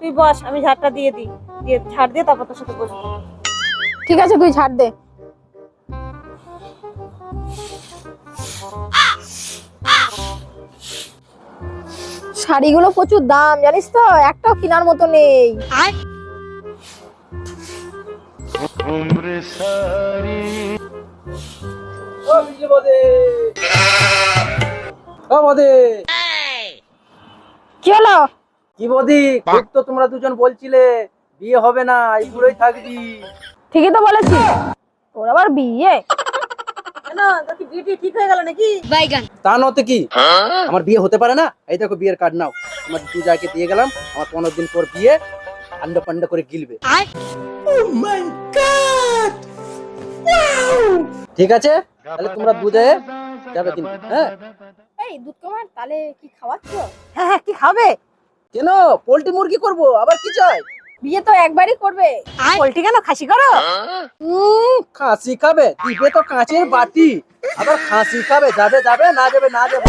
তুই বস, আমি ঝাড়টা দিয়ে দিই, দিয়ে ঝাড় দিয়ে তারপর তোর সাথে বসবো। ঠিক আছে, তুই ঝাড় দে। শাড়িগুলো প্রচুর দাম জানিস তো, একটাও কেনার মতো নেই। কি হলো? কি বৌদি, খুব তো তোমরা দুজন বলছিলে বিয়ে হবে না, এই বুড়োই থাকবি। ঠিকই তো বলেছি, তোর আবার বিয়ে? কেন, তোর কি বিয়ে ঠিক হয়ে গেল নাকি? তা নতে কি, আমার বিয়ে হতে পারে না? এই দেখো বিয়ের কার্ড নাও, তোমার দুজাকে দিয়ে গেলাম, আমার 15 দিন পর বিয়ে, আন্ডা পান্ডা করে গিলবে। ঠিক আছে, তাহলে তোমরা দুজায়ে যাবে কিন্তু। হ্যাঁ এই দুধ কামার, তাহলে কি খাওয়াচ্ছ? হ্যাঁ হ্যাঁ, কি খাবে? কেন, পোল্ট্রি মুরগি করব, আবার কি চাই? বিয়ে তো একবারই করবে। পোল্ট্রি কেন, খাসি করো? খাসি খাবে? দিবে তো কাঁচের বাটি, আবার খাসি খাবে? যাবে যাবে, না যাবে না যাবে।